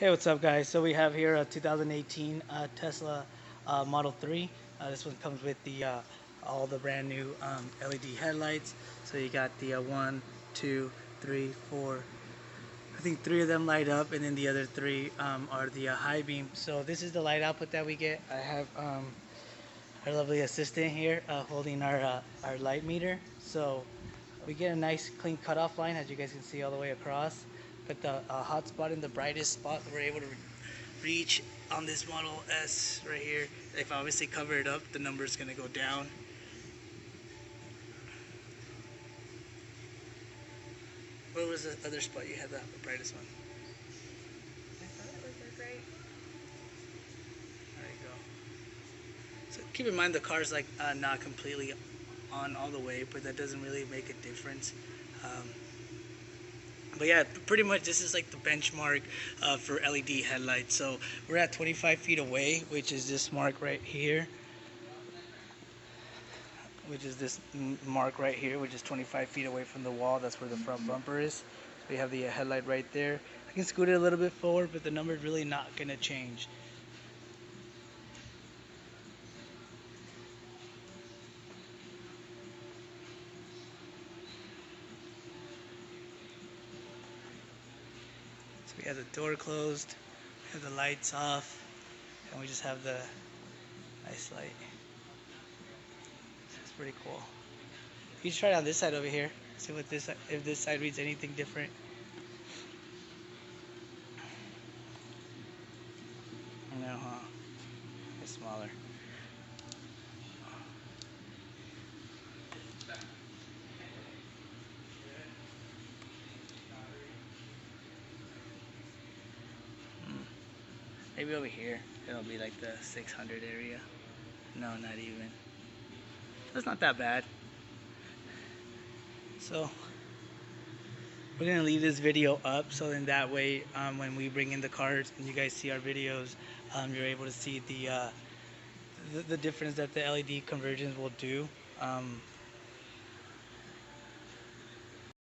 Hey, what's up, guys? So we have here a 2018 Tesla Model 3. This one comes with the all the brand new LED headlights. So you got the one, two, three, four. I think three of them light up, and then the other three are the high beam. So this is the light output that we get. I have our lovely assistant here holding our light meter. So we get a nice clean cutoff line, as you guys can see all the way across. But the hot spot in the brightest spot we're able to reach on this Model S right here. If I obviously cover it up, the number is going to go down. What was the other spot you had, the brightest one? I thought it was right. There you go. So keep in mind the car's like not completely on all the way, but that doesn't really make a difference. But yeah, pretty much this is like the benchmark for LED headlights. So we're at 25 feet away, which is this mark right here. Which is this mark right here, which is 25 feet away from the wall. That's where the front bumper is. So we have the headlight right there. I can scoot it a little bit forward, but the number is really not going to change. So we have the door closed, we have the lights off, and we just have the nice light. It's pretty cool. You should try it on this side over here. See what this, if this side reads anything different. No, huh? It's smaller. Maybe over here it'll be like the 600 area. No, not even. That's not that bad. So we're gonna leave this video up, so then that way when we bring in the cars and you guys see our videos, you're able to see the difference that the LED conversions will do.